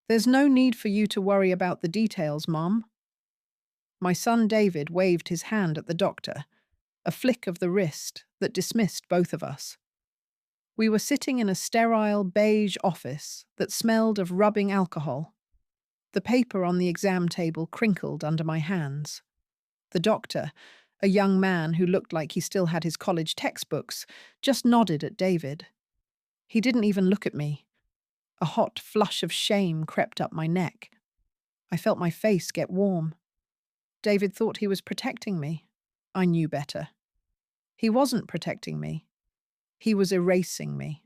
There's no need for you to worry about the details, Mom. My son David waved his hand at the doctor, a flick of the wrist that dismissed both of us. We were sitting in a sterile beige office that smelled of rubbing alcohol. The paper on the exam table crinkled under my hands. The doctor, a young man who looked like he still had his college textbooks, just nodded at David. He didn't even look at me. A hot flush of shame crept up my neck. I felt my face get warm. David thought he was protecting me. I knew better. He wasn't protecting me. He was erasing me.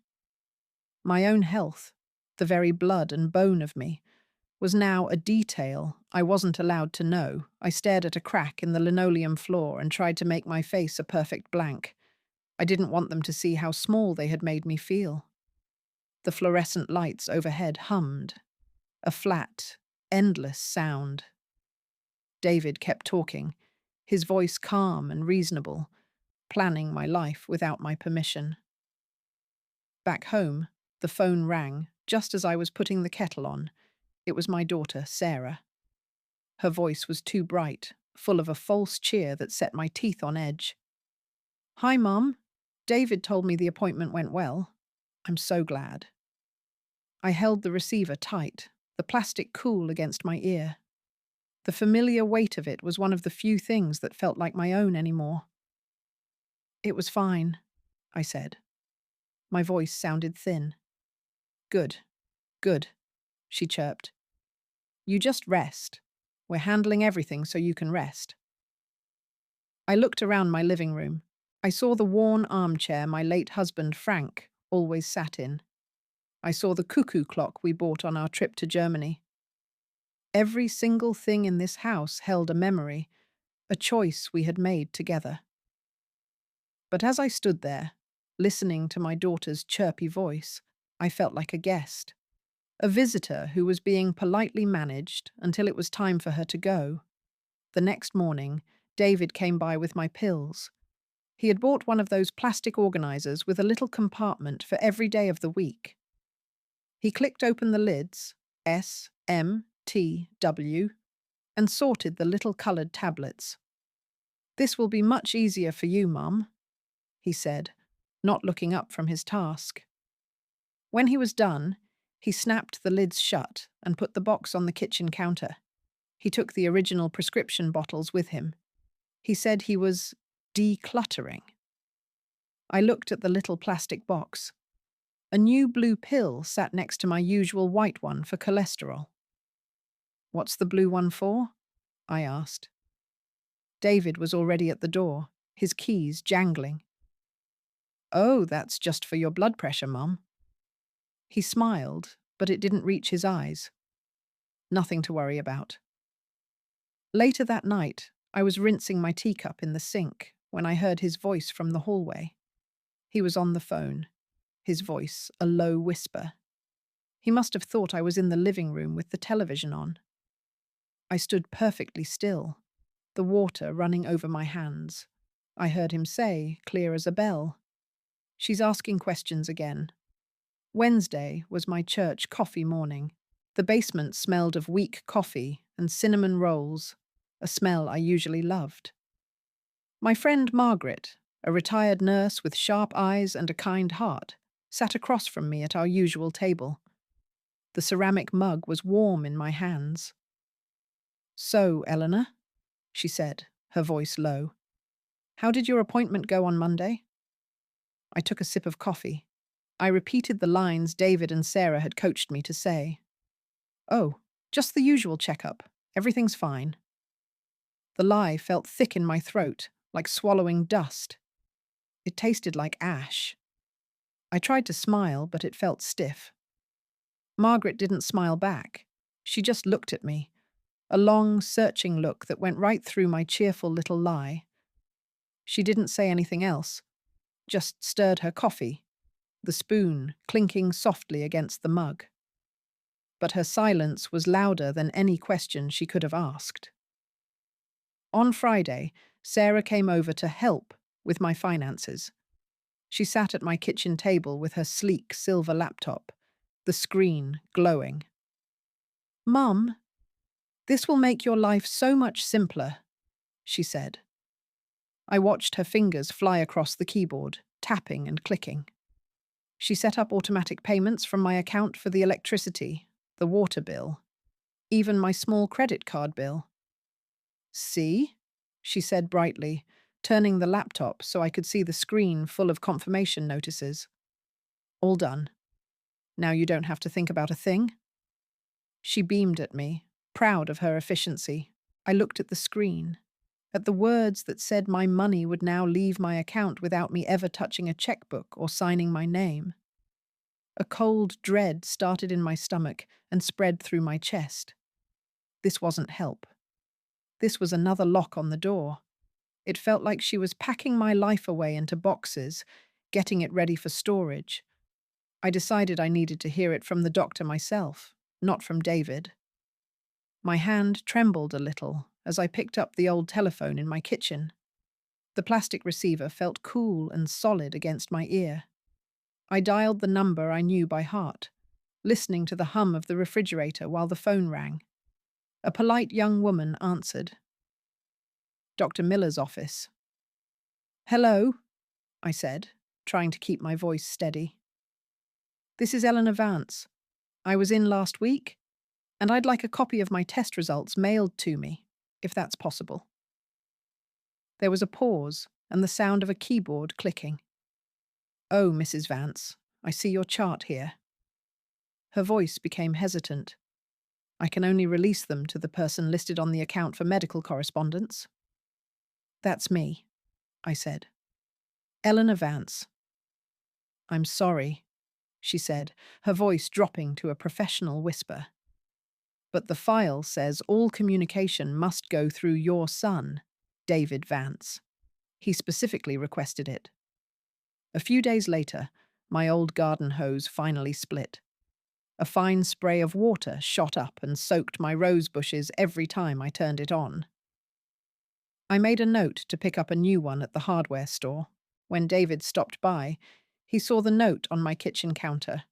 My own health, the very blood and bone of me, was now a detail I wasn't allowed to know. I stared at a crack in the linoleum floor and tried to make my face a perfect blank. I didn't want them to see how small they had made me feel. The fluorescent lights overhead hummed, a flat, endless sound. David kept talking, his voice calm and reasonable, planning my life without my permission. Back home, the phone rang just as I was putting the kettle on. It was my daughter, Sarah. Her voice was too bright, full of a false cheer that set my teeth on edge. "Hi, Mum. David told me the appointment went well. I'm so glad." I held the receiver tight, the plastic cool against my ear. The familiar weight of it was one of the few things that felt like my own anymore. "It was fine," I said. My voice sounded thin. "Good, good," she chirped. "You just rest. We're handling everything so you can rest." I looked around my living room. I saw the worn armchair my late husband, Frank, always sat in. I saw the cuckoo clock we bought on our trip to Germany. Every single thing in this house held a memory, a choice we had made together. But as I stood there, listening to my daughter's chirpy voice, I felt like a guest, a visitor who was being politely managed until it was time for her to go. The next morning, David came by with my pills. He had bought one of those plastic organizers with a little compartment for every day of the week. He clicked open the lids, S, M, T, W, and sorted the little coloured tablets. "This will be much easier for you, Mum," he said, not looking up from his task. When he was done, he snapped the lids shut and put the box on the kitchen counter. He took the original prescription bottles with him. He said he was decluttering. I looked at the little plastic box. A new blue pill sat next to my usual white one for cholesterol. "What's the blue one for?" I asked. David was already at the door, his keys jangling. "Oh, that's just for your blood pressure, Mum." He smiled, but it didn't reach his eyes. Nothing to worry about. Later that night, I was rinsing my teacup in the sink when I heard his voice from the hallway. He was on the phone, his voice a low whisper. He must have thought I was in the living room with the television on. I stood perfectly still, the water running over my hands. I heard him say, clear as a bell, "She's asking questions again." Wednesday was my church coffee morning. The basement smelled of weak coffee and cinnamon rolls, a smell I usually loved. My friend Margaret, a retired nurse with sharp eyes and a kind heart, sat across from me at our usual table. The ceramic mug was warm in my hands. "So, Eleanor," she said, her voice low, "how did your appointment go on Monday?" I took a sip of coffee. I repeated the lines David and Sarah had coached me to say. "Oh, just the usual checkup. Everything's fine." The lie felt thick in my throat, like swallowing dust. It tasted like ash. I tried to smile, but it felt stiff. Margaret didn't smile back. She just looked at me, a long, searching look that went right through my cheerful little lie. She didn't say anything else, just stirred her coffee, the spoon clinking softly against the mug. But her silence was louder than any question she could have asked. On Friday, Sarah came over to help with my finances. She sat at my kitchen table with her sleek silver laptop, the screen glowing. Mum, this will make your life so much simpler, she said. I watched her fingers fly across the keyboard, tapping and clicking. She set up automatic payments from my account for the electricity, the water bill, even my small credit card bill. See? She said brightly, turning the laptop so I could see the screen full of confirmation notices. All done. Now you don't have to think about a thing. She beamed at me, proud of her efficiency. I looked at the screen, at the words that said my money would now leave my account without me ever touching a checkbook or signing my name. A cold dread started in my stomach and spread through my chest. This wasn't help. This was another lock on the door. It felt like she was packing my life away into boxes, getting it ready for storage. I decided I needed to hear it from the doctor myself, not from David. My hand trembled a little as I picked up the old telephone in my kitchen. The plastic receiver felt cool and solid against my ear. I dialed the number I knew by heart, listening to the hum of the refrigerator while the phone rang. A polite young woman answered. Dr. Miller's office. Hello, I said, trying to keep my voice steady. This is Eleanor Vance. I was in last week, and I'd like a copy of my test results mailed to me, if that's possible. There was a pause and the sound of a keyboard clicking. Oh, Mrs. Vance, I see your chart here. Her voice became hesitant. I can only release them to the person listed on the account for medical correspondence. That's me, I said. Eleanor Vance. I'm sorry, she said, her voice dropping to a professional whisper. But the file says all communication must go through your son, David Vance. He specifically requested it. A few days later, my old garden hose finally split. A fine spray of water shot up and soaked my rose bushes every time I turned it on. I made a note to pick up a new one at the hardware store. When David stopped by, he saw the note on my kitchen counter.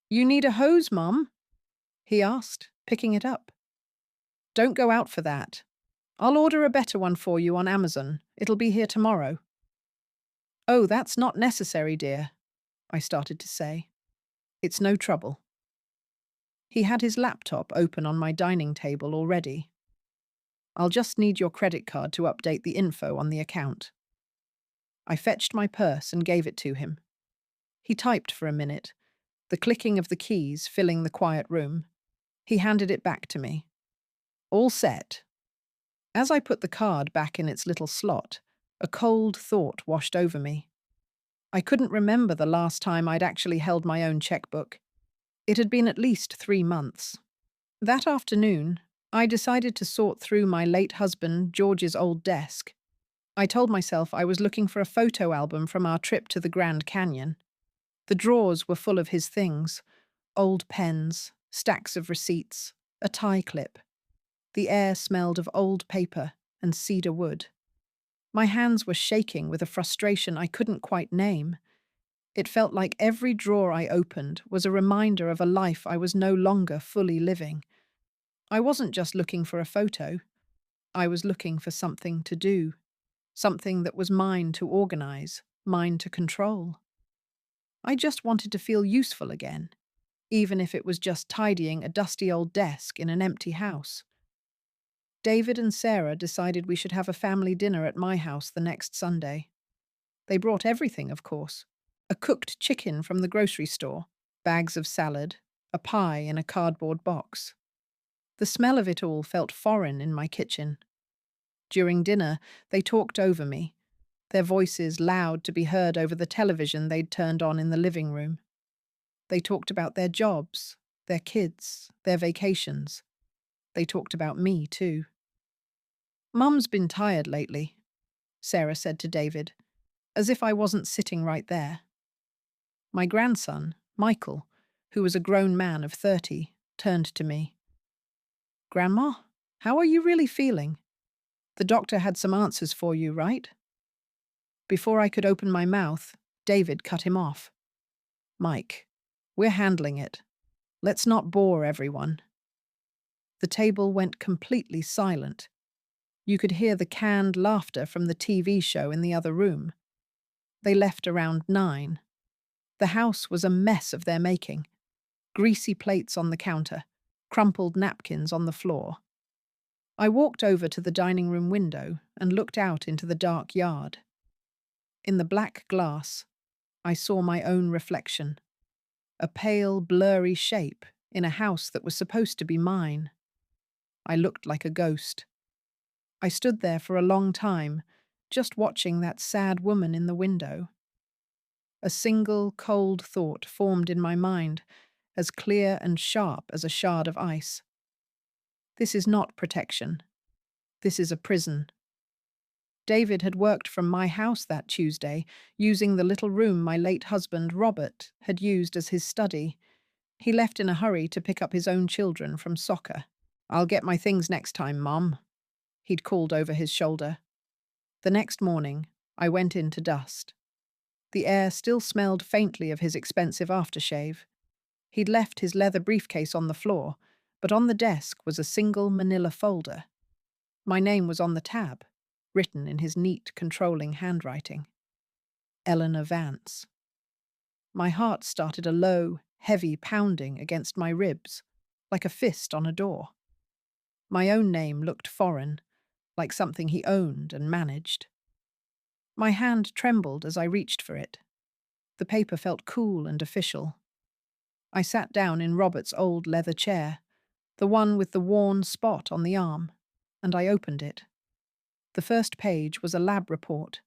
You need a hose, Mum? He asked, picking it up. Don't go out for that. I'll order a better one for you on Amazon. It'll be here tomorrow. Oh, that's not necessary, dear, I started to say. It's no trouble. He had his laptop open on my dining table already. I'll just need your credit card to update the info on the account. I fetched my purse and gave it to him. He typed for a minute, the clicking of the keys filling the quiet room. He handed it back to me. All set. As I put the card back in its little slot, a cold thought washed over me. I couldn't remember the last time I'd actually held my own checkbook. It had been at least 3 months. That afternoon, I decided to sort through my late husband George's old desk. I told myself I was looking for a photo album from our trip to the Grand Canyon. The drawers were full of his things, old pens, stacks of receipts, a tie clip. The air smelled of old paper and cedar wood. My hands were shaking with a frustration I couldn't quite name. It felt like every drawer I opened was a reminder of a life I was no longer fully living. I wasn't just looking for a photo. I was looking for something to do, something that was mine to organize, mine to control. I just wanted to feel useful again, even if it was just tidying a dusty old desk in an empty house. David and Sarah decided we should have a family dinner at my house the next Sunday. They brought everything, of course. A cooked chicken from the grocery store, bags of salad, a pie in a cardboard box. The smell of it all felt foreign in my kitchen. During dinner, they talked over me, their voices loud to be heard over the television they'd turned on in the living room. They talked about their jobs, their kids, their vacations. They talked about me, too. Mum's been tired lately, Sarah said to David, as if I wasn't sitting right there. My grandson, Michael, who was a grown man of 30, turned to me. Grandma, how are you really feeling? The doctor had some answers for you, right? Before I could open my mouth, David cut him off. Mike, we're handling it. Let's not bore everyone. The table went completely silent. You could hear the canned laughter from the TV show in the other room. They left around 9. The house was a mess of their making. Greasy plates on the counter, crumpled napkins on the floor. I walked over to the dining room window and looked out into the dark yard. In the black glass, I saw my own reflection, a pale, blurry shape in a house that was supposed to be mine. I looked like a ghost. I stood there for a long time, just watching that sad woman in the window. A single, cold thought formed in my mind, as clear and sharp as a shard of ice. This is not protection. This is a prison. David had worked from my house that Tuesday, using the little room my late husband, Robert, had used as his study. He left in a hurry to pick up his own children from soccer. "I'll get my things next time, Mom," he'd called over his shoulder. The next morning, I went in to dust. The air still smelled faintly of his expensive aftershave. He'd left his leather briefcase on the floor, but on the desk was a single manila folder. My name was on the tab, written in his neat, controlling handwriting. Eleanor Vance. My heart started a low, heavy pounding against my ribs, like a fist on a door. My own name looked foreign, like something he owned and managed. My hand trembled as I reached for it. The paper felt cool and official. I sat down in Robert's old leather chair, the one with the worn spot on the arm, and I opened it. The first page was a lab report.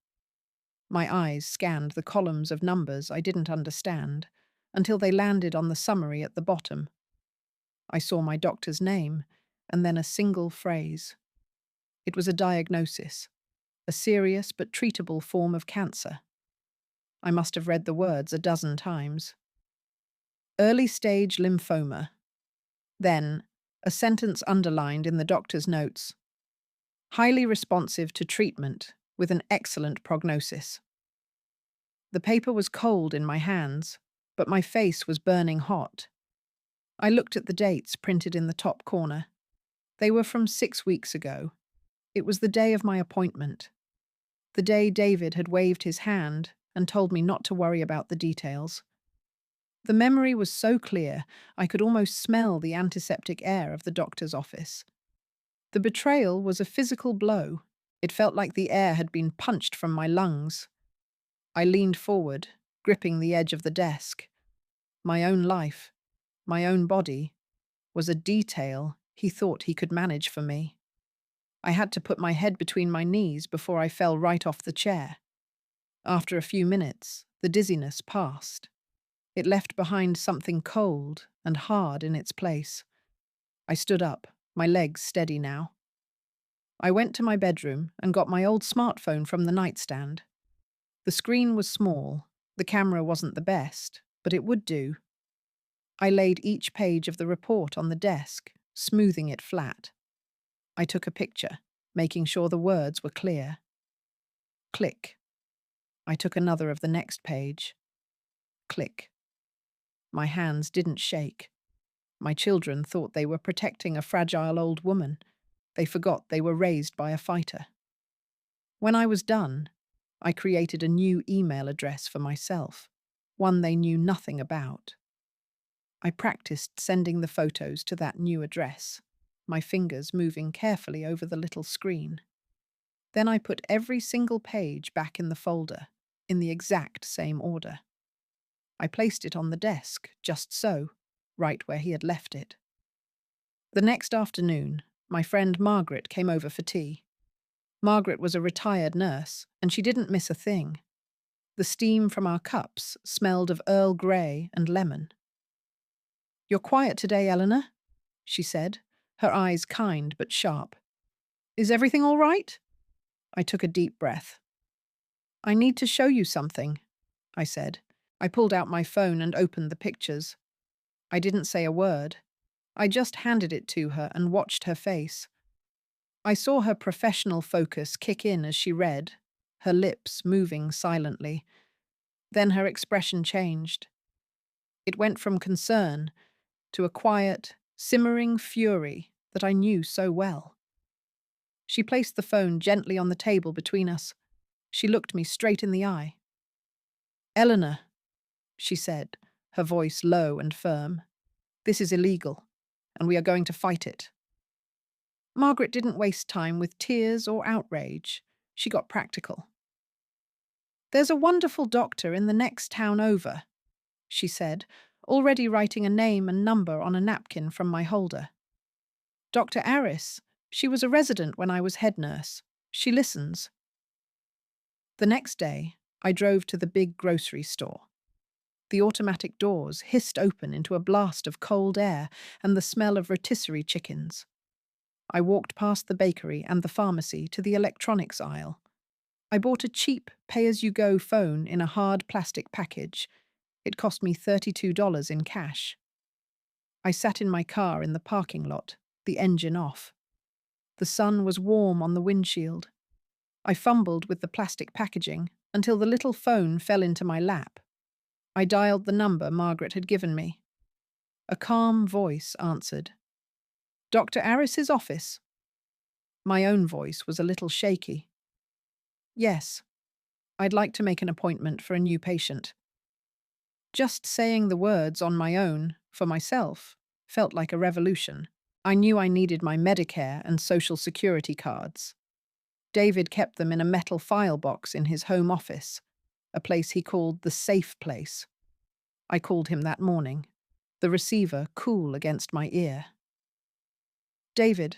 My eyes scanned the columns of numbers I didn't understand until they landed on the summary at the bottom. I saw my doctor's name and then a single phrase. It was a diagnosis, a serious but treatable form of cancer. I must have read the words a dozen times. Early stage lymphoma. Then, a sentence underlined in the doctor's notes. Highly responsive to treatment with an excellent prognosis. The paper was cold in my hands, but my face was burning hot. I looked at the dates printed in the top corner. They were from 6 weeks ago. It was the day of my appointment. The day David had waved his hand and told me not to worry about the details. The memory was so clear, I could almost smell the antiseptic air of the doctor's office. The betrayal was a physical blow. It felt like the air had been punched from my lungs. I leaned forward, gripping the edge of the desk. My own life, my own body, was a detail he thought he could manage for me. I had to put my head between my knees before I fell right off the chair. After a few minutes, the dizziness passed. It left behind something cold and hard in its place. I stood up, my legs steady now. I went to my bedroom and got my old smartphone from the nightstand. The screen was small, the camera wasn't the best, but it would do. I laid each page of the report on the desk, smoothing it flat. I took a picture, making sure the words were clear. Click. I took another of the next page. Click. My hands didn't shake. My children thought they were protecting a fragile old woman. They forgot they were raised by a fighter. When I was done, I created a new email address for myself, one they knew nothing about. I practiced sending the photos to that new address, my fingers moving carefully over the little screen. Then I put every single page back in the folder, in the exact same order. I placed it on the desk, just so, right where he had left it. The next afternoon, my friend Margaret came over for tea. Margaret was a retired nurse, and she didn't miss a thing. The steam from our cups smelled of Earl Grey and lemon. "You're quiet today, Eleanor," she said, her eyes kind but sharp. "Is everything all right?" I took a deep breath. "I need to show you something," I said. I pulled out my phone and opened the pictures. I didn't say a word. I just handed it to her and watched her face. I saw her professional focus kick in as she read, her lips moving silently. Then her expression changed. It went from concern to a quiet, simmering fury that I knew so well. She placed the phone gently on the table between us. She looked me straight in the eye. "Eleanor," she said, her voice low and firm, "this is illegal, and we are going to fight it." Margaret didn't waste time with tears or outrage. She got practical. "There's a wonderful doctor in the next town over," she said, already writing a name and number on a napkin from my holder. "Dr. Aris. She was a resident when I was head nurse. She listens." The next day, I drove to the big grocery store. The automatic doors hissed open into a blast of cold air and the smell of rotisserie chickens. I walked past the bakery and the pharmacy to the electronics aisle. I bought a cheap pay-as-you-go phone in a hard plastic package. It cost me $32 in cash. I sat in my car in the parking lot, the engine off. The sun was warm on the windshield. I fumbled with the plastic packaging until the little phone fell into my lap. I dialed the number Margaret had given me. A calm voice answered. "Dr. Aris's office." My own voice was a little shaky. "Yes, I'd like to make an appointment for a new patient." Just saying the words on my own, for myself, felt like a revolution. I knew I needed my Medicare and Social Security cards. David kept them in a metal file box in his home office, a place he called the safe place. I called him that morning, the receiver cool against my ear. "David,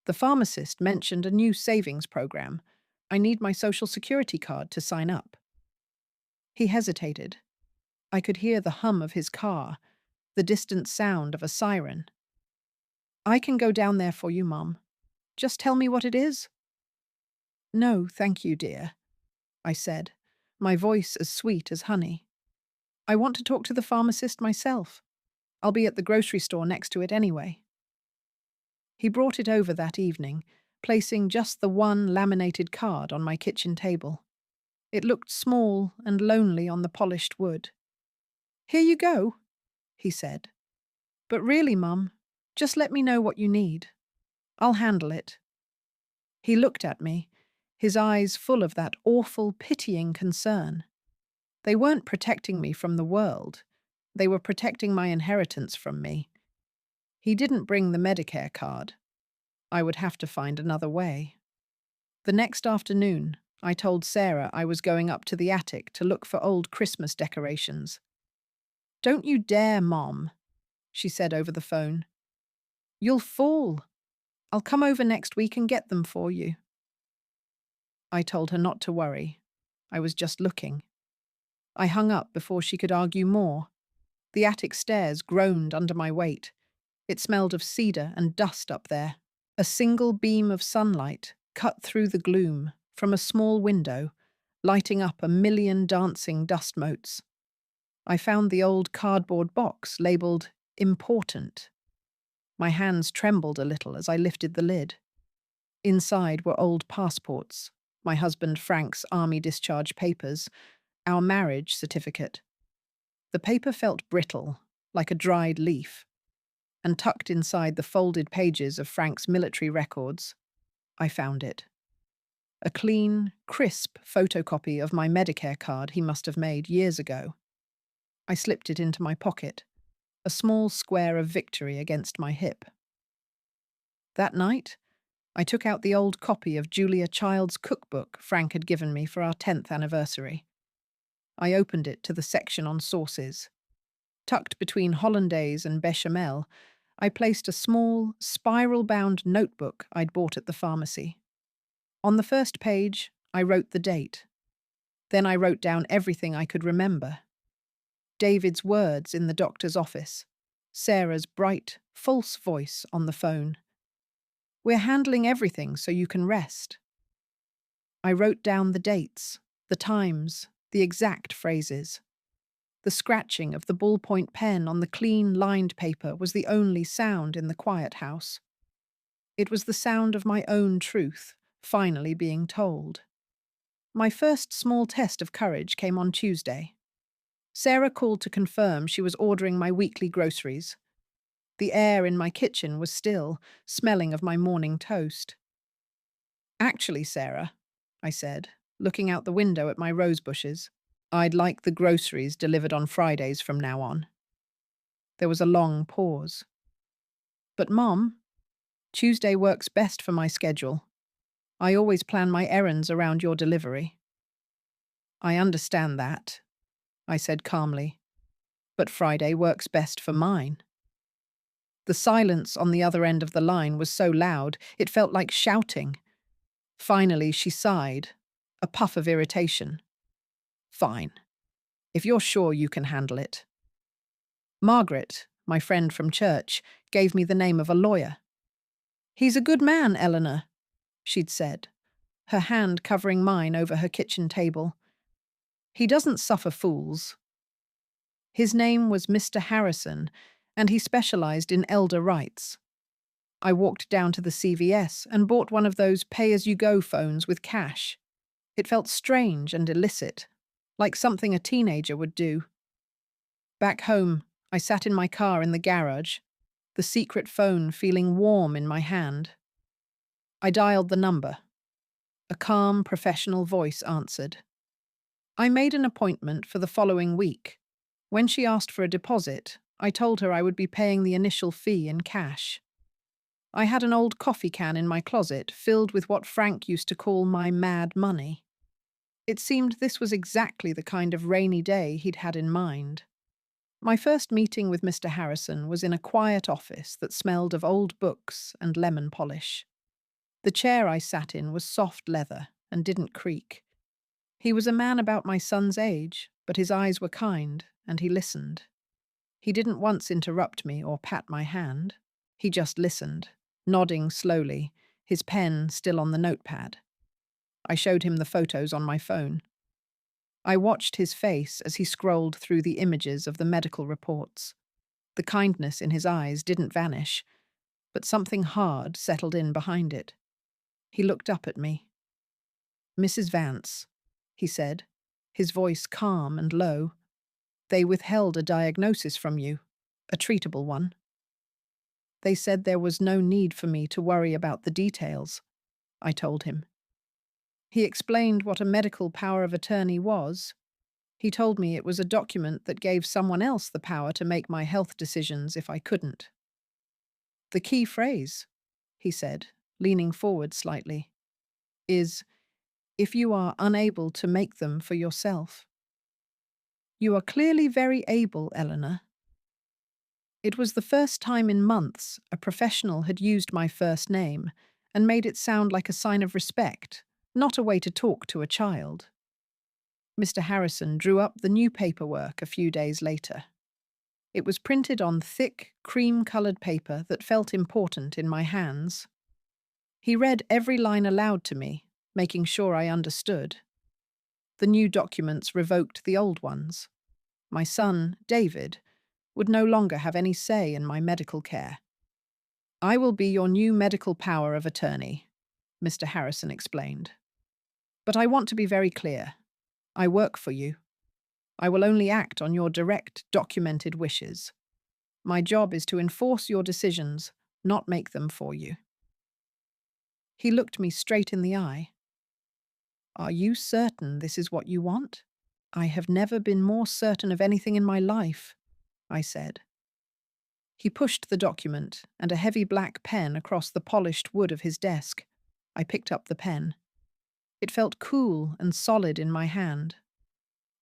the pharmacist mentioned a new savings program. I need my Social Security card to sign up." He hesitated. I could hear the hum of his car, the distant sound of a siren. "I can go down there for you, Mom. Just tell me what it is." "No, thank you, dear," I said, my voice as sweet as honey. "I want to talk to the pharmacist myself. I'll be at the grocery store next to it anyway." He brought it over that evening, placing just the one laminated card on my kitchen table. It looked small and lonely on the polished wood. "Here you go," he said. "But really, Mum, just let me know what you need. I'll handle it." He looked at me, his eyes full of that awful, pitying concern. They weren't protecting me from the world. They were protecting my inheritance from me. He didn't bring the Medicare card. I would have to find another way. The next afternoon, I told Sarah I was going up to the attic to look for old Christmas decorations. "Don't you dare, Mom," she said over the phone. "You'll fall. I'll come over next week and get them for you." I told her not to worry. I was just looking. I hung up before she could argue more. The attic stairs groaned under my weight. It smelled of cedar and dust up there. A single beam of sunlight cut through the gloom from a small window, lighting up a million dancing dust motes. I found the old cardboard box labeled "Important." My hands trembled a little as I lifted the lid. Inside were old passports, my husband Frank's army discharge papers, our marriage certificate. The paper felt brittle, like a dried leaf, and tucked inside the folded pages of Frank's military records, I found it. A clean, crisp photocopy of my Medicare card he must have made years ago. I slipped it into my pocket, a small square of victory against my hip. That night, I took out the old copy of Julia Child's cookbook Frank had given me for our 10th anniversary. I opened it to the section on sauces. Tucked between hollandaise and bechamel, I placed a small, spiral-bound notebook I'd bought at the pharmacy. On the first page, I wrote the date. Then I wrote down everything I could remember. David's words in the doctor's office. Sarah's bright, false voice on the phone. "We're handling everything so you can rest." I wrote down the dates, the times, the exact phrases. The scratching of the ballpoint pen on the clean, lined paper was the only sound in the quiet house. It was the sound of my own truth, finally being told. My first small test of courage came on Tuesday. Sarah called to confirm she was ordering my weekly groceries. The air in my kitchen was still, smelling of my morning toast. Actually, Sarah, I said, looking out the window at my rose bushes, I'd like the groceries delivered on Fridays from now on. There was a long pause. But, Mom, Tuesday works best for my schedule. I always plan my errands around your delivery. I understand that, I said calmly, but Friday works best for mine. The silence on the other end of the line was so loud, it felt like shouting. Finally, she sighed, a puff of irritation. Fine, if you're sure you can handle it. Margaret, my friend from church, gave me the name of a lawyer. He's a good man, Eleanor, she'd said, her hand covering mine over her kitchen table. He doesn't suffer fools. His name was Mr. Harrison, and he specialized in elder rights. I walked down to the CVS and bought one of those pay-as-you-go phones with cash. It felt strange and illicit, like something a teenager would do. Back home, I sat in my car in the garage, the secret phone feeling warm in my hand. I dialed the number. A calm, professional voice answered. I made an appointment for the following week. When she asked for a deposit, I told her I would be paying the initial fee in cash. I had an old coffee can in my closet filled with what Frank used to call my mad money. It seemed this was exactly the kind of rainy day he'd had in mind. My first meeting with Mr. Harrison was in a quiet office that smelled of old books and lemon polish. The chair I sat in was soft leather and didn't creak. He was a man about my son's age, but his eyes were kind, and he listened. He didn't once interrupt me or pat my hand. He just listened, nodding slowly, his pen still on the notepad. I showed him the photos on my phone. I watched his face as he scrolled through the images of the medical reports. The kindness in his eyes didn't vanish, but something hard settled in behind it. He looked up at me. Mrs. Vance, he said, his voice calm and low. They withheld a diagnosis from you, a treatable one. They said there was no need for me to worry about the details, I told him. He explained what a medical power of attorney was. He told me it was a document that gave someone else the power to make my health decisions if I couldn't. The key phrase, he said, leaning forward slightly, is, if you are unable to make them for yourself. You are clearly very able, Eleanor. It was the first time in months a professional had used my first name and made it sound like a sign of respect, not a way to talk to a child. Mr. Harrison drew up the new paperwork a few days later. It was printed on thick, cream-coloured paper that felt important in my hands. He read every line aloud to me, making sure I understood. The new documents revoked the old ones. My son, David, would no longer have any say in my medical care. I will be your new medical power of attorney, Mr. Harrison explained. But I want to be very clear. I work for you. I will only act on your direct, documented wishes. My job is to enforce your decisions, not make them for you. He looked me straight in the eye. Are you certain this is what you want? I have never been more certain of anything in my life, I said. He pushed the document and a heavy black pen across the polished wood of his desk. I picked up the pen. It felt cool and solid in my hand.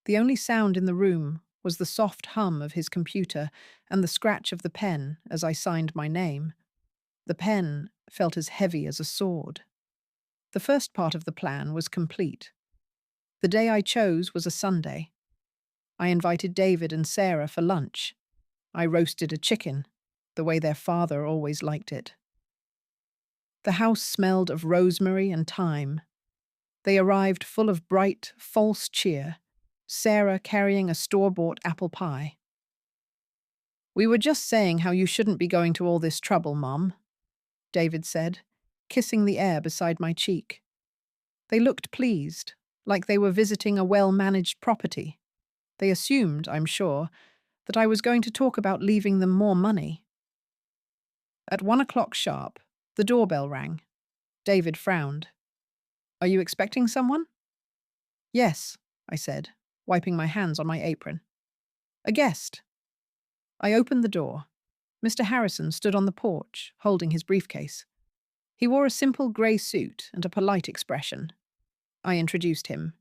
The only sound in the room was the soft hum of his computer and the scratch of the pen as I signed my name. The pen felt as heavy as a sword. The first part of the plan was complete. The day I chose was a Sunday. I invited David and Sarah for lunch. I roasted a chicken, the way their father always liked it. The house smelled of rosemary and thyme. They arrived full of bright, false cheer, Sarah carrying a store-bought apple pie. We were just saying how you shouldn't be going to all this trouble, Mom, David said, kissing the air beside my cheek. They looked pleased, like they were visiting a well-managed property. They assumed, I'm sure, that I was going to talk about leaving them more money. At 1 o'clock sharp, the doorbell rang. David frowned. Are you expecting someone? Yes, I said, wiping my hands on my apron. A guest. I opened the door. Mr. Harrison stood on the porch, holding his briefcase. He wore a simple grey suit and a polite expression. I introduced him.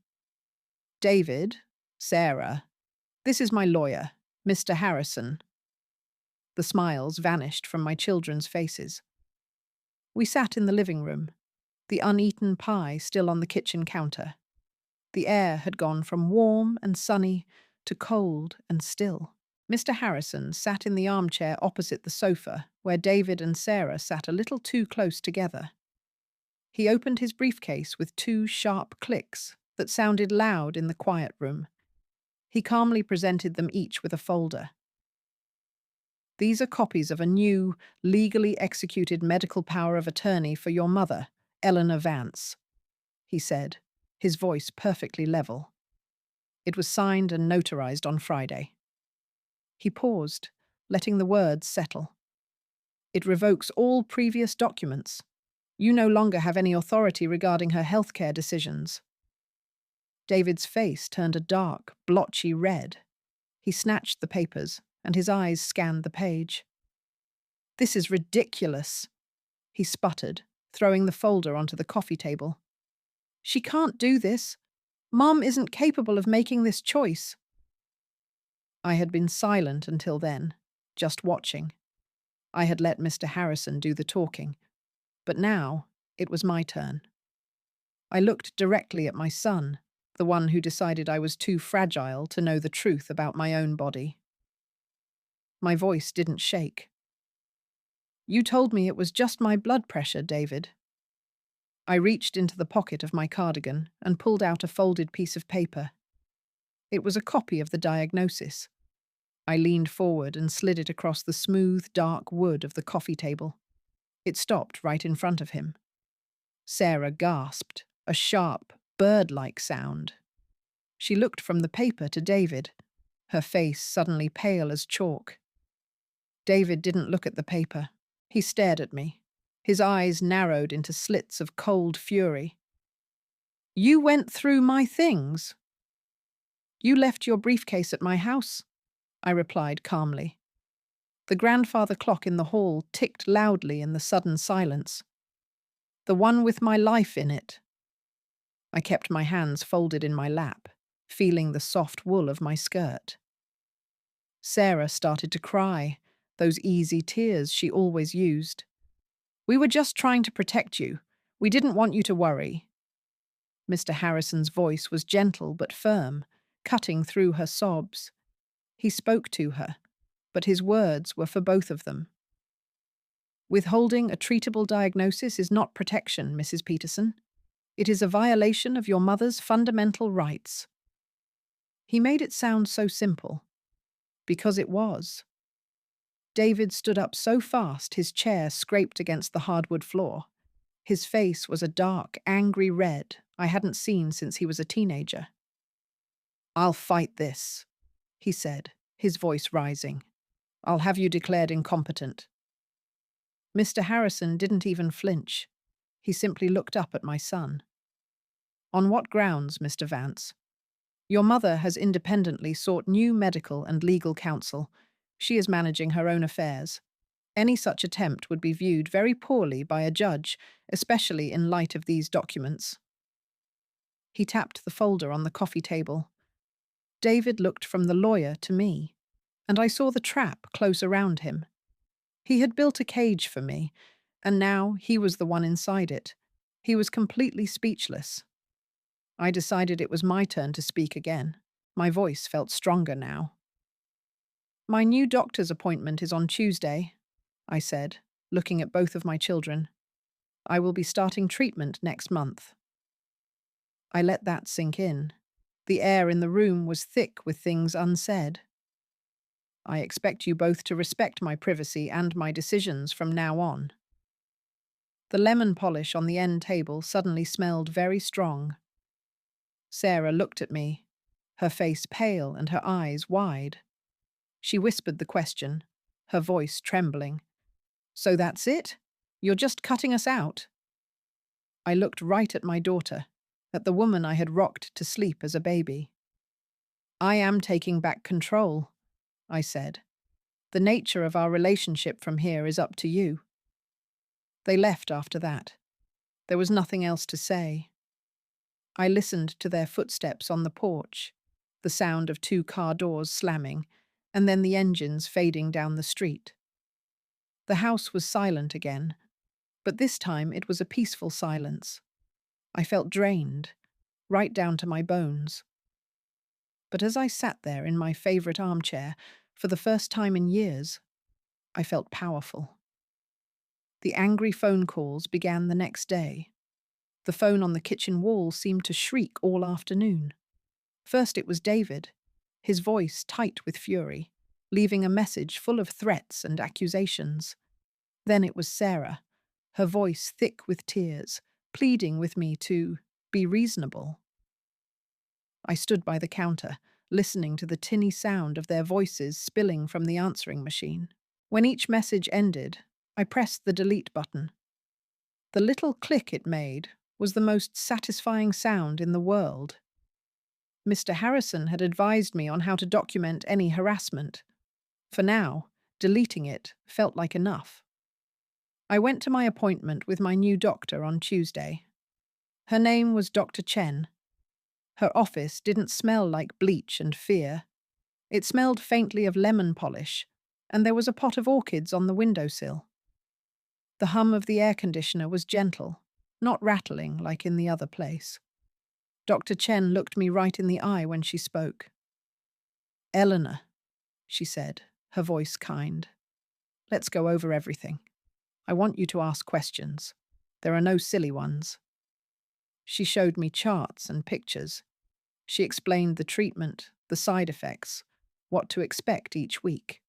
David, Sarah, this is my lawyer, Mr. Harrison. The smiles vanished from my children's faces. We sat in the living room, the uneaten pie still on the kitchen counter. The air had gone from warm and sunny to cold and still. Mr. Harrison sat in the armchair opposite the sofa, where David and Sarah sat a little too close together. He opened his briefcase with 2 sharp clicks that sounded loud in the quiet room. He calmly presented them each with a folder. These are copies of a new, legally executed medical power of attorney for your mother, Eleanor Vance, he said, his voice perfectly level. It was signed and notarized on Friday. He paused, letting the words settle. It revokes all previous documents. You no longer have any authority regarding her healthcare decisions. David's face turned a dark, blotchy red. He snatched the papers, and his eyes scanned the page. This is ridiculous, he sputtered, throwing the folder onto the coffee table. She can't do this. Mom isn't capable of making this choice. I had been silent until then, just watching. I had let Mr. Harrison do the talking, but now it was my turn. I looked directly at my son, the one who decided I was too fragile to know the truth about my own body. My voice didn't shake. You told me it was just my blood pressure, David. I reached into the pocket of my cardigan and pulled out a folded piece of paper. It was a copy of the diagnosis. I leaned forward and slid it across the smooth, dark wood of the coffee table. It stopped right in front of him. Sarah gasped, a sharp, bird-like sound. She looked from the paper to David, her face suddenly pale as chalk. David didn't look at the paper. He stared at me. His eyes narrowed into slits of cold fury. You went through my things. You left your briefcase at my house, I replied calmly. The grandfather clock in the hall ticked loudly in the sudden silence. The one with my life in it. I kept my hands folded in my lap, feeling the soft wool of my skirt. Sarah started to cry, those easy tears she always used. We were just trying to protect you. We didn't want you to worry. Mr. Harrison's voice was gentle but firm, cutting through her sobs. He spoke to her, but his words were for both of them. Withholding a treatable diagnosis is not protection, Mrs. Peterson. It is a violation of your mother's fundamental rights. He made it sound so simple, because it was. David stood up so fast his chair scraped against the hardwood floor. His face was a dark, angry red I hadn't seen since he was a teenager. I'll fight this, he said, his voice rising. I'll have you declared incompetent. Mr. Harrison didn't even flinch. He simply looked up at my son. On what grounds, Mr. Vance? Your mother has independently sought new medical and legal counsel. She is managing her own affairs. Any such attempt would be viewed very poorly by a judge, especially in light of these documents. He tapped the folder on the coffee table. David looked from the lawyer to me, and I saw the trap close around him. He had built a cage for me, and now he was the one inside it. He was completely speechless. I decided it was my turn to speak again. My voice felt stronger now. My new doctor's appointment is on Tuesday, I said, looking at both of my children. I will be starting treatment next month. I let that sink in. The air in the room was thick with things unsaid. I expect you both to respect my privacy and my decisions from now on. The lemon polish on the end table suddenly smelled very strong. Sarah looked at me, her face pale and her eyes wide. She whispered the question, her voice trembling. So that's it? You're just cutting us out? I looked right at my daughter, at the woman I had rocked to sleep as a baby. I am taking back control, I said. The nature of our relationship from here is up to you. They left after that. There was nothing else to say. I listened to their footsteps on the porch, the sound of two car doors slamming, and then the engines fading down the street. The house was silent again, but this time it was a peaceful silence. I felt drained, right down to my bones. But as I sat there in my favorite armchair, for the first time in years, I felt powerful. The angry phone calls began the next day. The phone on the kitchen wall seemed to shriek all afternoon. First it was David, his voice tight with fury, leaving a message full of threats and accusations. Then it was Sarah, her voice thick with tears, pleading with me to be reasonable. I stood by the counter, listening to the tinny sound of their voices spilling from the answering machine. When each message ended, I pressed the delete button. The little click it made was the most satisfying sound in the world. Mr. Harrison had advised me on how to document any harassment. For now, deleting it felt like enough. I went to my appointment with my new doctor on Tuesday. Her name was Dr. Chen. Her office didn't smell like bleach and fear. It smelled faintly of lemon polish, and there was a pot of orchids on the windowsill. The hum of the air conditioner was gentle, not rattling like in the other place. Dr. Chen looked me right in the eye when she spoke. "Eleanor," she said, her voice kind. "Let's go over everything. I want you to ask questions. There are no silly ones." She showed me charts and pictures. She explained the treatment, the side effects, what to expect each week.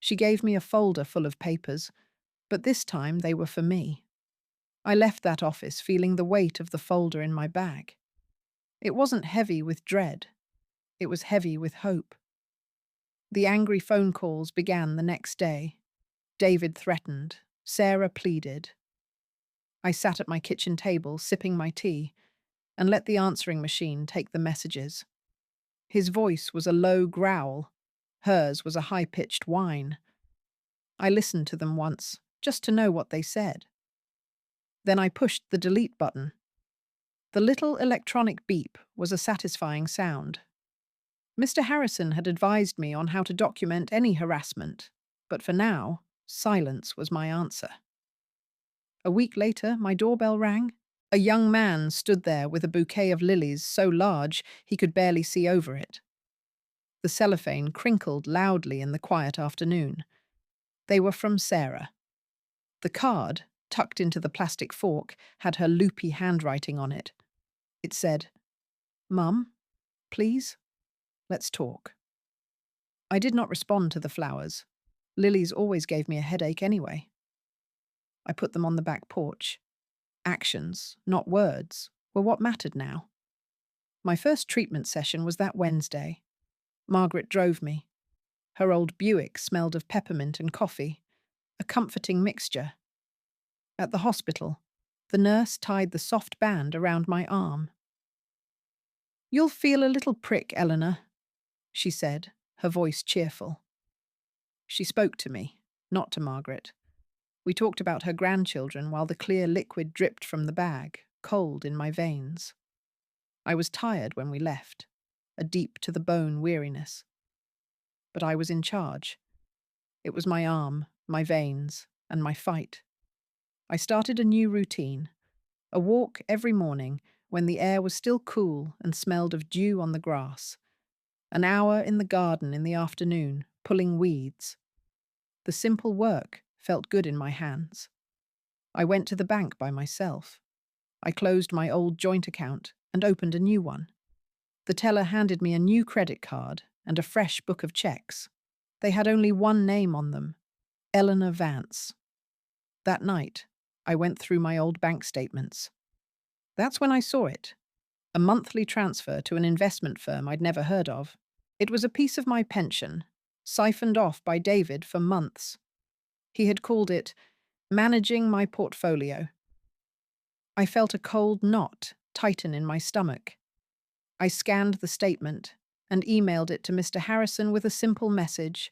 She gave me a folder full of papers, but this time they were for me. I left that office feeling the weight of the folder in my bag. It wasn't heavy with dread. It was heavy with hope. The angry phone calls began the next day. David threatened. Sarah pleaded. I sat at my kitchen table, sipping my tea, and let the answering machine take the messages. His voice was a low growl. Hers was a high-pitched whine. I listened to them once, just to know what they said. Then I pushed the delete button. The little electronic beep was a satisfying sound. Mr. Harrison had advised me on how to document any harassment, but for now, silence was my answer. A week later, my doorbell rang. A young man stood there with a bouquet of lilies so large he could barely see over it. The cellophane crinkled loudly in the quiet afternoon. They were from Sarah. The card, tucked into the plastic fork, had her loopy handwriting on it. It said, "Mum, please, let's talk." I did not respond to the flowers. Lilies always gave me a headache anyway. I put them on the back porch. Actions, not words, were what mattered now. My first treatment session was that Wednesday. Margaret drove me. Her old Buick smelled of peppermint and coffee, a comforting mixture. At the hospital, the nurse tied the soft band around my arm. "You'll feel a little prick, Eleanor," she said, her voice cheerful. She spoke to me, not to Margaret. We talked about her grandchildren while the clear liquid dripped from the bag, cold in my veins. I was tired when we left, a deep-to-the-bone weariness. But I was in charge. It was my arm, my veins, and my fight. I started a new routine, a walk every morning when the air was still cool and smelled of dew on the grass, an hour in the garden in the afternoon, pulling weeds. The simple work felt good in my hands. I went to the bank by myself. I closed my old joint account and opened a new one. The teller handed me a new credit card and a fresh book of checks. They had only one name on them, Eleanor Vance. That night, I went through my old bank statements. That's when I saw it, a monthly transfer to an investment firm I'd never heard of. It was a piece of my pension, siphoned off by David for months. He had called it Managing My Portfolio. I felt a cold knot tighten in my stomach. I scanned the statement and emailed it to Mr. Harrison with a simple message: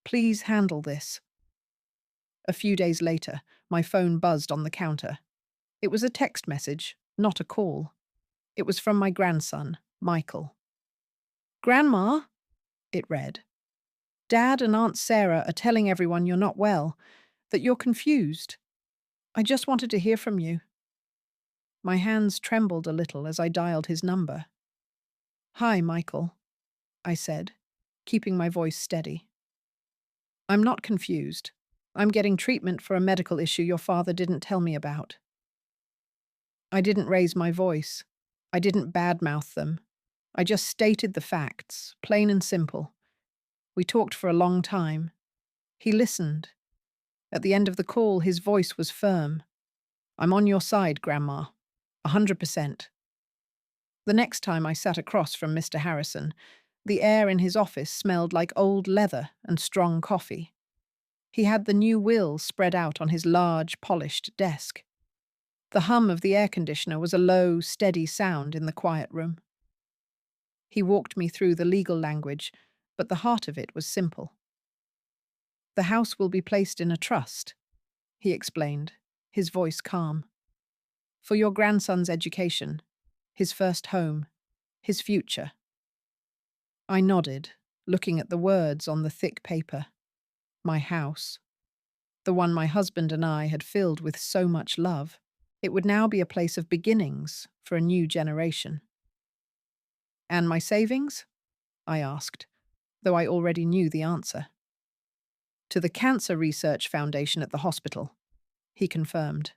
"Please handle this." A few days later, my phone buzzed on the counter. It was a text message, not a call. It was from my grandson, Michael. "Grandma," it read, "Dad and Aunt Sarah are telling everyone you're not well, that you're confused. I just wanted to hear from you." My hands trembled a little as I dialed his number. "Hi, Michael," I said, keeping my voice steady. "I'm not confused. I'm getting treatment for a medical issue your father didn't tell me about." I didn't raise my voice. I didn't badmouth them. I just stated the facts, plain and simple. We talked for a long time. He listened. At the end of the call, his voice was firm. "I'm on your side, Grandma. 100%. The next time I sat across from Mr. Harrison, the air in his office smelled like old leather and strong coffee. He had the new will spread out on his large, polished desk. The hum of the air conditioner was a low, steady sound in the quiet room. He walked me through the legal language, but the heart of it was simple. "The house will be placed in a trust," he explained, his voice calm. "For your grandson's education, his first home, his future." I nodded, looking at the words on the thick paper. My house. The one my husband and I had filled with so much love. It would now be a place of beginnings for a new generation. "And my savings?" I asked, though I already knew the answer. "To the Cancer Research Foundation at the hospital," he confirmed.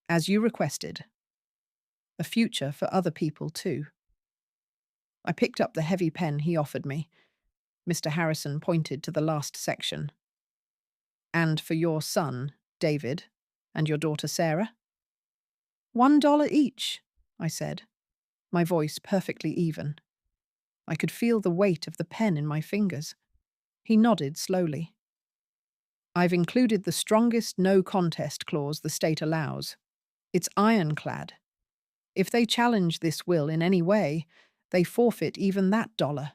"As you requested. A future for other people, too." I picked up the heavy pen he offered me. Mr. Harrison pointed to the last section. "And for your son, David, and your daughter Sarah?" $1 each," I said, my voice perfectly even. I could feel the weight of the pen in my fingers. He nodded slowly. "I've included the strongest no contest clause the state allows. It's ironclad. If they challenge this will in any way, they forfeit even that dollar."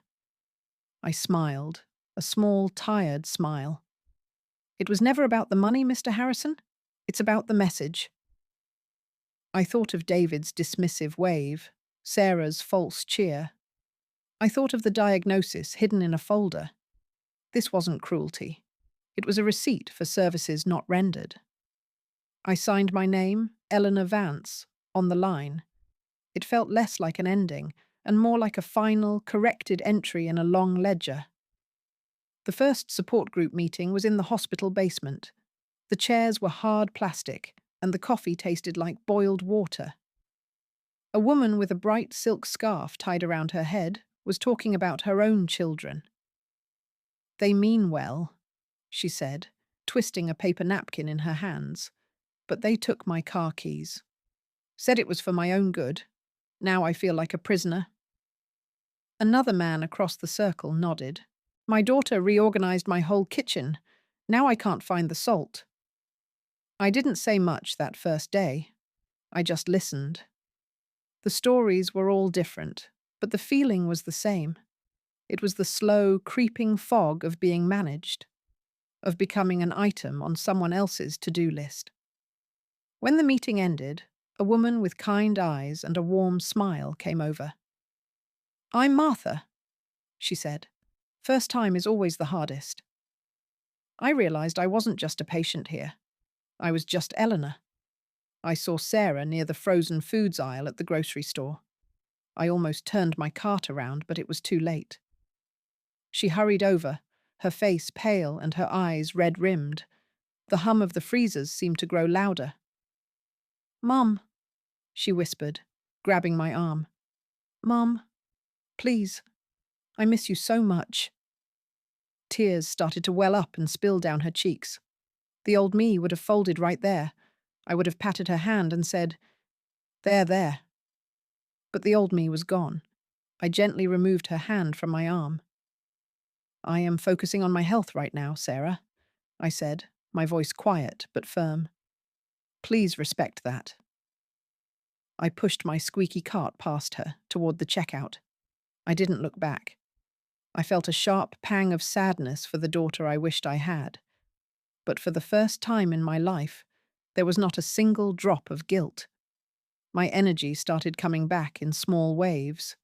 I smiled, a small, tired smile. "It was never about the money, Mr. Harrison. It's about the message." I thought of David's dismissive wave, Sarah's false cheer. I thought of the diagnosis hidden in a folder. This wasn't cruelty. It was a receipt for services not rendered. I signed my name, Eleanor Vance, on the line. It felt less like an ending and more like a final, corrected entry in a long ledger. The first support group meeting was in the hospital basement. The chairs were hard plastic, and the coffee tasted like boiled water. A woman with a bright silk scarf tied around her head was talking about her own children. "They mean well," she said, twisting a paper napkin in her hands. "But they took my car keys. Said it was for my own good. Now I feel like a prisoner." Another man across the circle nodded. "My daughter reorganized my whole kitchen. Now I can't find the salt." I didn't say much that first day. I just listened. The stories were all different, but the feeling was the same. It was the slow, creeping fog of being managed, of becoming an item on someone else's to-do list. When the meeting ended, a woman with kind eyes and a warm smile came over. "I'm Martha," she said. "First time is always the hardest." I realized I wasn't just a patient here. I was just Eleanor. I saw Sarah near the frozen foods aisle at the grocery store. I almost turned my cart around, but it was too late. She hurried over, her face pale and her eyes red-rimmed. The hum of the freezers seemed to grow louder. "Mum," she whispered, grabbing my arm. "Mum, please, I miss you so much." Tears started to well up and spill down her cheeks. The old me would have folded right there. I would have patted her hand and said, "There, there." But the old me was gone. I gently removed her hand from my arm. "I am focusing on my health right now, Sarah," I said, my voice quiet but firm. Please respect that. I pushed my squeaky cart past her, toward the checkout. I didn't look back. I felt a sharp pang of sadness for the daughter I wished I had. But for the first time in my life, there was not a single drop of guilt. My energy started coming back in small waves.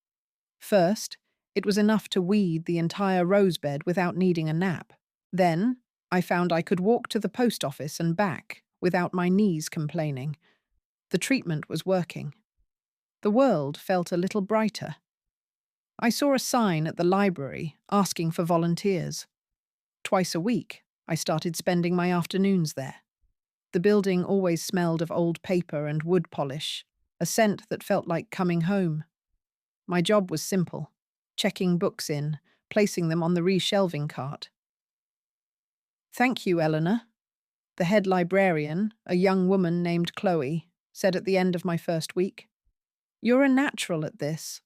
First, it was enough to weed the entire rosebed without needing a nap. Then, I found I could walk to the post office and back without my knees complaining. The treatment was working. The world felt a little brighter. I saw a sign at the library asking for volunteers. Twice a week, I started spending my afternoons there. The building always smelled of old paper and wood polish, a scent that felt like coming home. My job was simple: checking books in, placing them on the reshelving cart. Thank you, Eleanor. The head librarian, a young woman named Chloe, said at the end of my first week. You're a natural at this.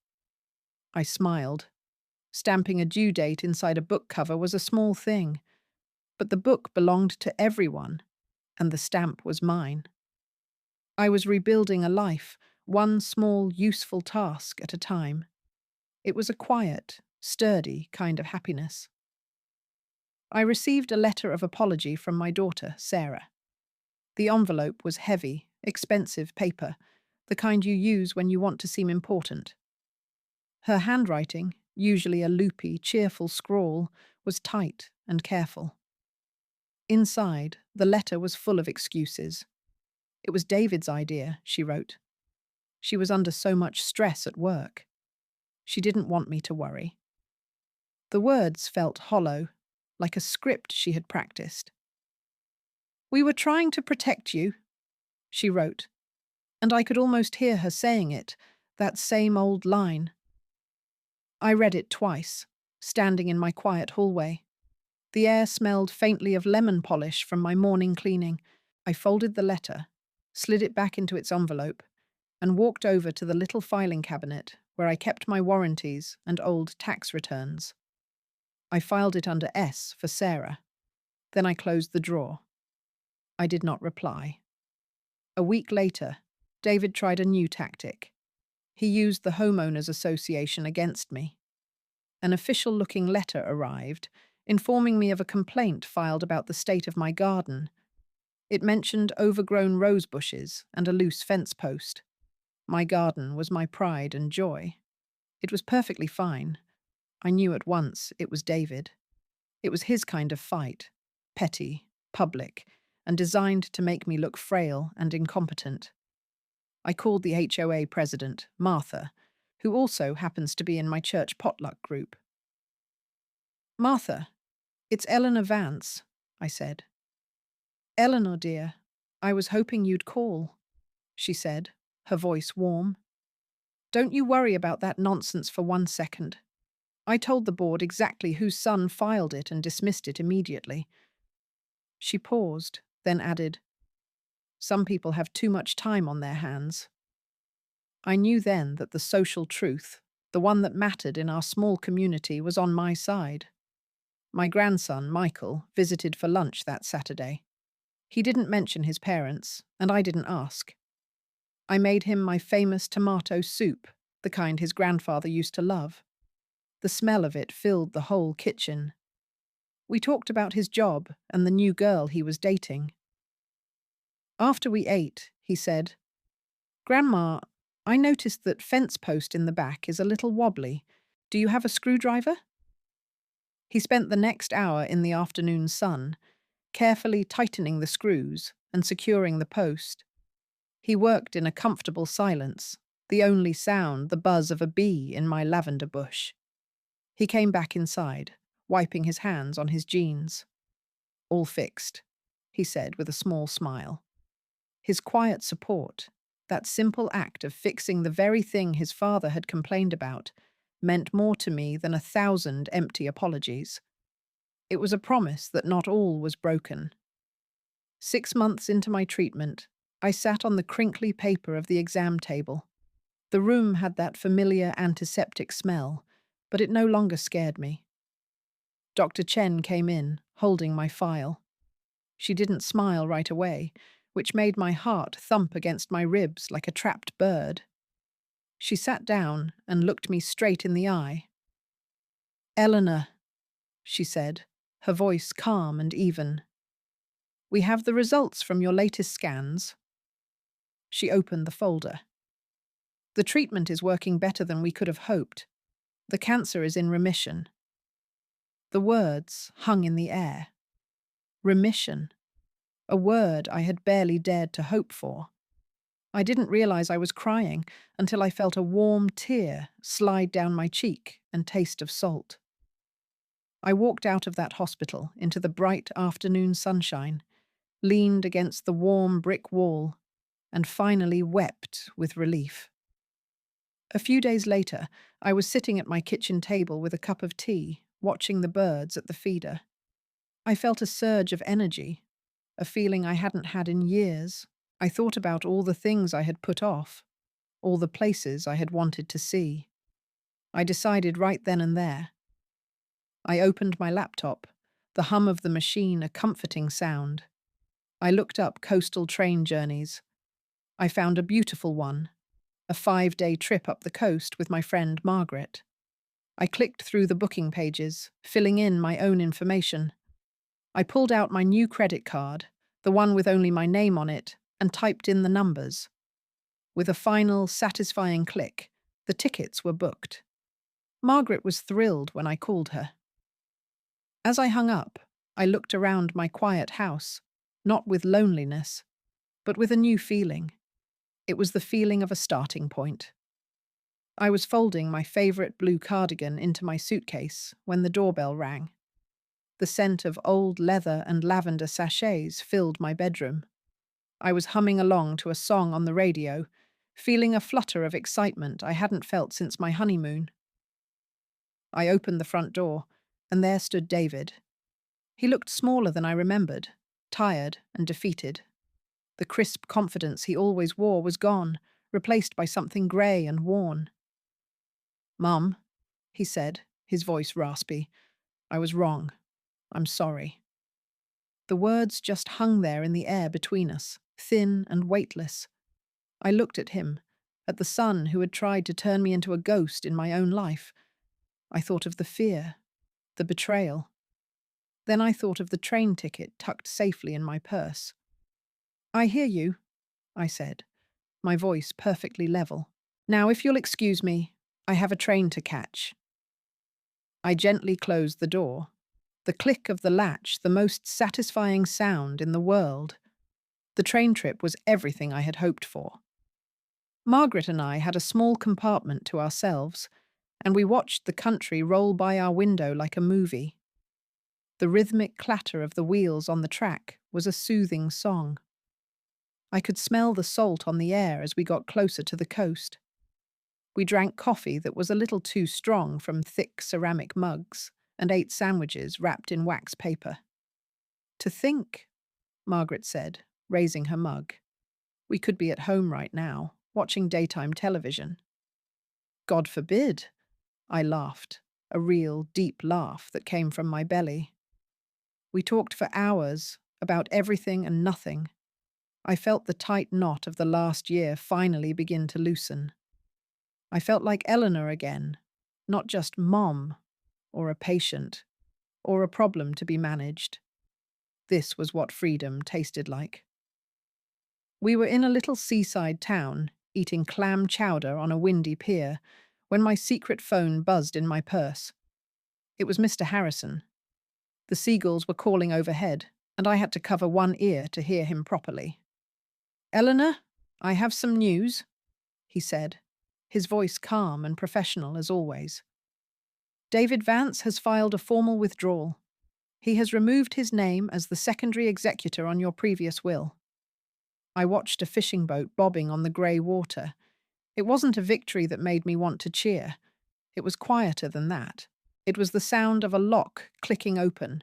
I smiled. Stamping a due date inside a book cover was a small thing, but the book belonged to everyone, and the stamp was mine. I was rebuilding a life, one small, useful task at a time. It was a quiet, sturdy kind of happiness. I received a letter of apology from my daughter, Sarah. The envelope was heavy, expensive paper, the kind you use when you want to seem important. Her handwriting, usually a loopy, cheerful scrawl, was tight and careful. Inside, the letter was full of excuses. It was David's idea, she wrote. She was under so much stress at work. She didn't want me to worry. The words felt hollow, like a script she had practiced. We were trying to protect you, she wrote, and I could almost hear her saying it, that same old line. I read it twice, standing in my quiet hallway. The air smelled faintly of lemon polish from my morning cleaning. I folded the letter, slid it back into its envelope, and walked over to the little filing cabinet where I kept my warranties and old tax returns. I filed it under S for Sarah. Then I closed the drawer. I did not reply. A week later, David tried a new tactic. He used the Homeowners Association against me. An official-looking letter arrived, informing me of a complaint filed about the state of my garden. It mentioned overgrown rose bushes and a loose fence post. My garden was my pride and joy. It was perfectly fine. I knew at once it was David. It was his kind of fight, petty, public, and designed to make me look frail and incompetent. I called the HOA president, Martha, who also happens to be in my church potluck group. Martha, it's Eleanor Vance, I said. Eleanor, dear, I was hoping you'd call, she said, her voice warm. Don't you worry about that nonsense for 1 second. I told the board exactly whose son filed it and dismissed it immediately. She paused, then added, Some people have too much time on their hands. I knew then that the social truth, the one that mattered in our small community, was on my side. My grandson, Michael, visited for lunch that Saturday. He didn't mention his parents, and I didn't ask. I made him my famous tomato soup, the kind his grandfather used to love. The smell of it filled the whole kitchen. We talked about his job and the new girl he was dating. After we ate, he said, Grandma, I noticed that fence post in the back is a little wobbly. Do you have a screwdriver? He spent the next hour in the afternoon sun, carefully tightening the screws and securing the post. He worked in a comfortable silence, the only sound the buzz of a bee in my lavender bush. He came back inside, wiping his hands on his jeans. All fixed, he said with a small smile. His quiet support, that simple act of fixing the very thing his father had complained about, meant more to me than 1,000 empty apologies. It was a promise that not all was broken. 6 months into my treatment, I sat on the crinkly paper of the exam table. The room had that familiar antiseptic smell, but it no longer scared me. Dr. Chen came in, holding my file. She didn't smile right away, which made my heart thump against my ribs like a trapped bird. She sat down and looked me straight in the eye. "Eleanor," she said, her voice calm and even. "We have the results from your latest scans." She opened the folder. "The treatment is working better than we could have hoped. The cancer is in remission." The words hung in the air. Remission. A word I had barely dared to hope for. I didn't realize I was crying until I felt a warm tear slide down my cheek and taste of salt. I walked out of that hospital into the bright afternoon sunshine, leaned against the warm brick wall, and finally wept with relief. A few days later, I was sitting at my kitchen table with a cup of tea, watching the birds at the feeder. I felt a surge of energy, a feeling I hadn't had in years. I thought about all the things I had put off, all the places I had wanted to see. I decided right then and there. I opened my laptop, the hum of the machine a comforting sound. I looked up coastal train journeys. I found a beautiful one, a 5-day trip up the coast with my friend Margaret. I clicked through the booking pages, filling in my own information. I pulled out my new credit card, the one with only my name on it, and typed in the numbers. With a final, satisfying click, the tickets were booked. Margaret was thrilled when I called her. As I hung up, I looked around my quiet house, not with loneliness, but with a new feeling. It was the feeling of a starting point. I was folding my favorite blue cardigan into my suitcase when the doorbell rang. The scent of old leather and lavender sachets filled my bedroom. I was humming along to a song on the radio, feeling a flutter of excitement I hadn't felt since my honeymoon. I opened the front door, and there stood David. He looked smaller than I remembered, tired and defeated. The crisp confidence he always wore was gone, replaced by something grey and worn. "Mum," he said, his voice raspy, "I was wrong. I'm sorry." The words just hung there in the air between us, thin and weightless. I looked at him, at the son who had tried to turn me into a ghost in my own life. I thought of the fear, the betrayal. Then I thought of the train ticket tucked safely in my purse. "I hear you," I said, my voice perfectly level. "Now, if you'll excuse me, I have a train to catch." I gently closed the door. The click of the latch, the most satisfying sound in the world. The train trip was everything I had hoped for. Margaret and I had a small compartment to ourselves, and we watched the country roll by our window like a movie. The rhythmic clatter of the wheels on the track was a soothing song. I could smell the salt on the air as we got closer to the coast. We drank coffee that was a little too strong from thick ceramic mugs, and ate sandwiches wrapped in wax paper. "To think," Margaret said, raising her mug, "we could be at home right now, watching daytime television." "God forbid," I laughed, a real, deep laugh that came from my belly. We talked for hours, about everything and nothing. I felt the tight knot of the last year finally begin to loosen. I felt like Eleanor again, not just Mom, or a patient, or a problem to be managed. This was what freedom tasted like. We were in a little seaside town, eating clam chowder on a windy pier, when my secret phone buzzed in my purse. It was Mr. Harrison. The seagulls were calling overhead, and I had to cover one ear to hear him properly. "Eleanor, I have some news," he said, his voice calm and professional as always. "David Vance has filed a formal withdrawal. He has removed his name as the secondary executor on your previous will." I watched a fishing boat bobbing on the grey water. It wasn't a victory that made me want to cheer. It was quieter than that. It was the sound of a lock clicking open,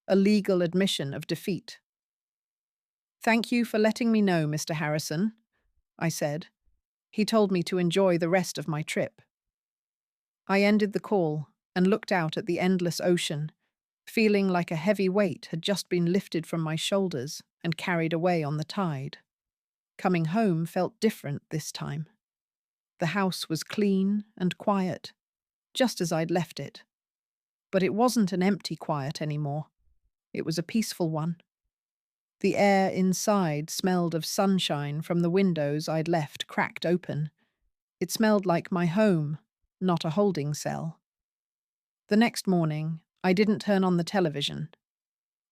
a legal admission of defeat. "Thank you for letting me know, Mr. Harrison," I said. He told me to enjoy the rest of my trip. I ended the call and looked out at the endless ocean, feeling like a heavy weight had just been lifted from my shoulders and carried away on the tide. Coming home felt different this time. The house was clean and quiet, just as I'd left it. But it wasn't an empty quiet anymore. It was a peaceful one. The air inside smelled of sunshine from the windows I'd left cracked open. It smelled like my home, not a holding cell. The next morning, I didn't turn on the television.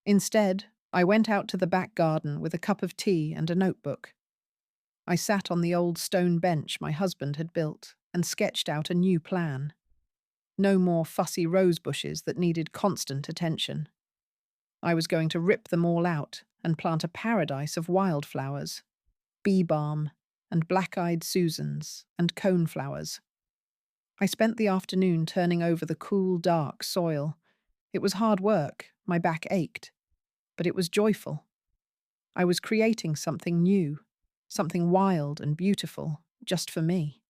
Instead, I went out to the back garden with a cup of tea and a notebook. I sat on the old stone bench my husband had built and sketched out a new plan. No more fussy rose bushes that needed constant attention. I was going to rip them all out and plant a paradise of wildflowers, bee balm and black-eyed Susans and coneflowers. I spent the afternoon turning over the cool, dark soil. It was hard work, my back ached, but it was joyful. I was creating something new, something wild and beautiful, just for me.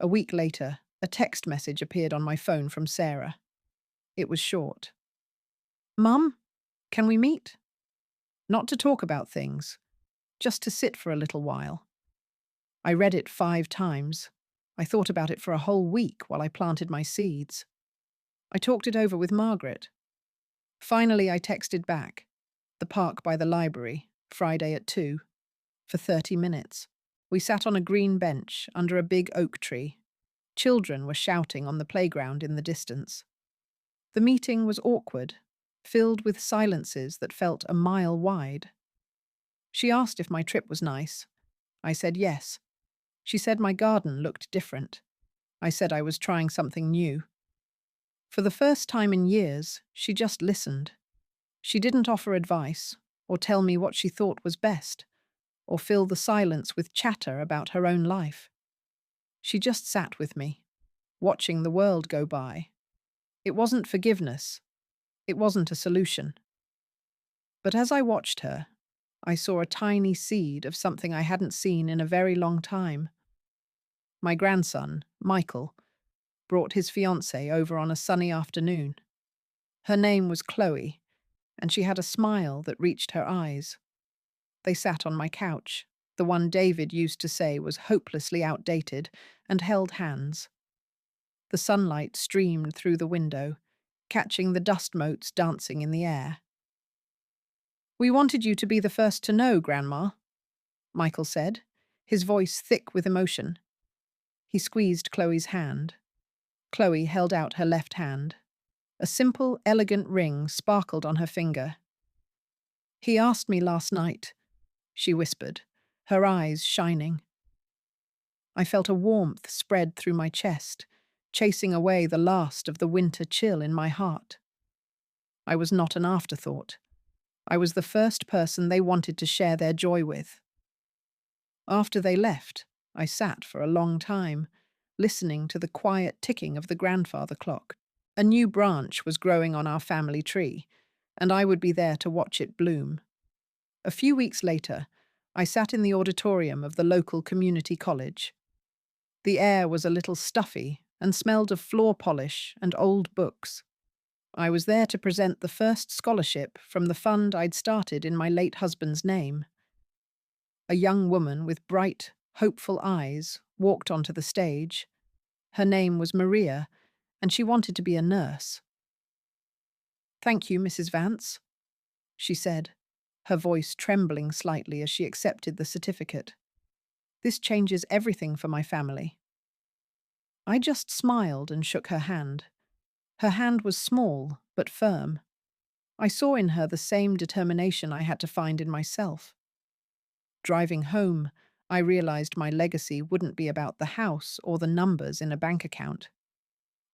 A week later, a text message appeared on my phone from Sarah. It was short. "Mum, can we meet? Not to talk about things, just to sit for a little while." I read it 5 times. I thought about it for a whole week while I planted my seeds. I talked it over with Margaret. Finally, I texted back. The park by the library, Friday at 2, for 30 minutes. We sat on a green bench under a big oak tree. Children were shouting on the playground in the distance. The meeting was awkward, filled with silences that felt a mile wide. She asked if my trip was nice. I said yes. She said my garden looked different. I said I was trying something new. For the first time in years, she just listened. She didn't offer advice, or tell me what she thought was best, or fill the silence with chatter about her own life. She just sat with me, watching the world go by. It wasn't forgiveness. It wasn't a solution. But as I watched her, I saw a tiny seed of something I hadn't seen in a very long time. My grandson, Michael, brought his fiancée over on a sunny afternoon. Her name was Chloe, and she had a smile that reached her eyes. They sat on my couch, the one David used to say was hopelessly outdated, and held hands. The sunlight streamed through the window, catching the dust motes dancing in the air. "We wanted you to be the first to know, Grandma," Michael said, his voice thick with emotion. He squeezed Chloe's hand. Chloe held out her left hand. A simple, elegant ring sparkled on her finger. "He asked me last night," she whispered, her eyes shining. I felt a warmth spread through my chest, chasing away the last of the winter chill in my heart. I was not an afterthought. I was the first person they wanted to share their joy with. After they left, I sat for a long time, listening to the quiet ticking of the grandfather clock. A new branch was growing on our family tree, and I would be there to watch it bloom. A few weeks later, I sat in the auditorium of the local community college. The air was a little stuffy and smelled of floor polish and old books. I was there to present the first scholarship from the fund I'd started in my late husband's name. A young woman with bright, hopeful eyes walked onto the stage. Her name was Maria, and she wanted to be a nurse. "Thank you, Mrs. Vance," she said, her voice trembling slightly as she accepted the certificate. "This changes everything for my family." I just smiled and shook her hand. Her hand was small, but firm. I saw in her the same determination I had to find in myself. Driving home, I realized my legacy wouldn't be about the house or the numbers in a bank account.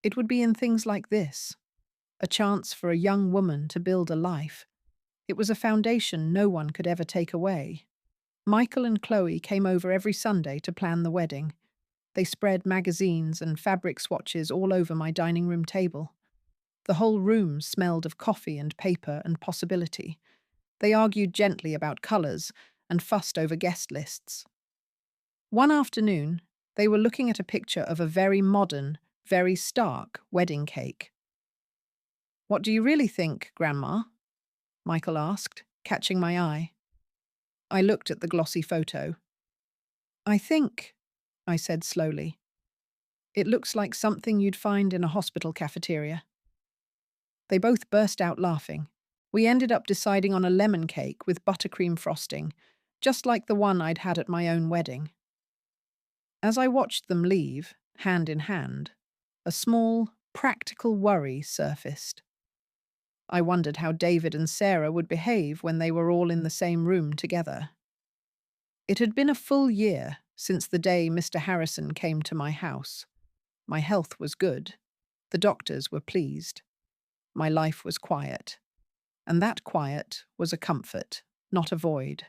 It would be in things like this, a chance for a young woman to build a life. It was a foundation no one could ever take away. Michael and Chloe came over every Sunday to plan the wedding. They spread magazines and fabric swatches all over my dining room table. The whole room smelled of coffee and paper and possibility. They argued gently about colours and fussed over guest lists. One afternoon, they were looking at a picture of a very modern, very stark wedding cake. What do you really think, Grandma? Michael asked, catching my eye. I looked at the glossy photo. I think, I said slowly, it looks like something you'd find in a hospital cafeteria. They both burst out laughing. We ended up deciding on a lemon cake with buttercream frosting, just like the one I'd had at my own wedding. As I watched them leave, hand in hand, a small, practical worry surfaced. I wondered how David and Sarah would behave when they were all in the same room together. It had been a full year since the day Mr. Harrison came to my house. My health was good. The doctors were pleased. My life was quiet. And that quiet was a comfort, not a void.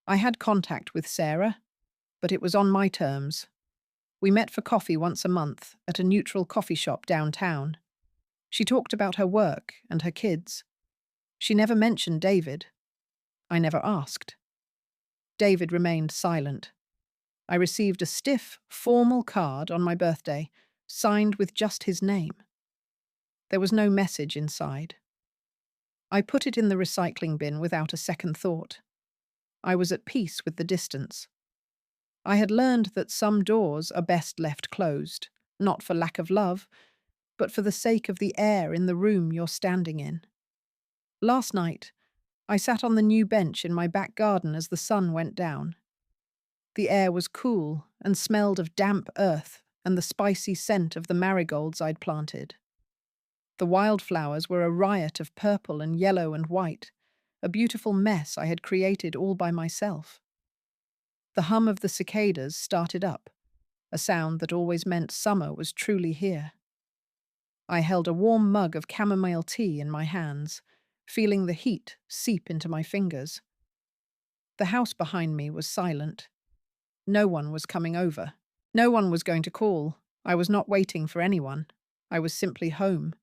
I had contact with Sarah, but it was on my terms. We met for coffee once a month at a neutral coffee shop downtown. She talked about her work and her kids. She never mentioned David. I never asked. David remained silent. I received a stiff, formal card on my birthday, signed with just his name. There was no message inside. I put it in the recycling bin without a second thought. I was at peace with the distance. I had learned that some doors are best left closed, not for lack of love, but for the sake of the air in the room you're standing in. Last night, I sat on the new bench in my back garden as the sun went down. The air was cool and smelled of damp earth and the spicy scent of the marigolds I'd planted. The wildflowers were a riot of purple and yellow and white, a beautiful mess I had created all by myself. The hum of the cicadas started up, a sound that always meant summer was truly here. I held a warm mug of chamomile tea in my hands, feeling the heat seep into my fingers. The house behind me was silent. No one was coming over. No one was going to call. I was not waiting for anyone. I was simply home.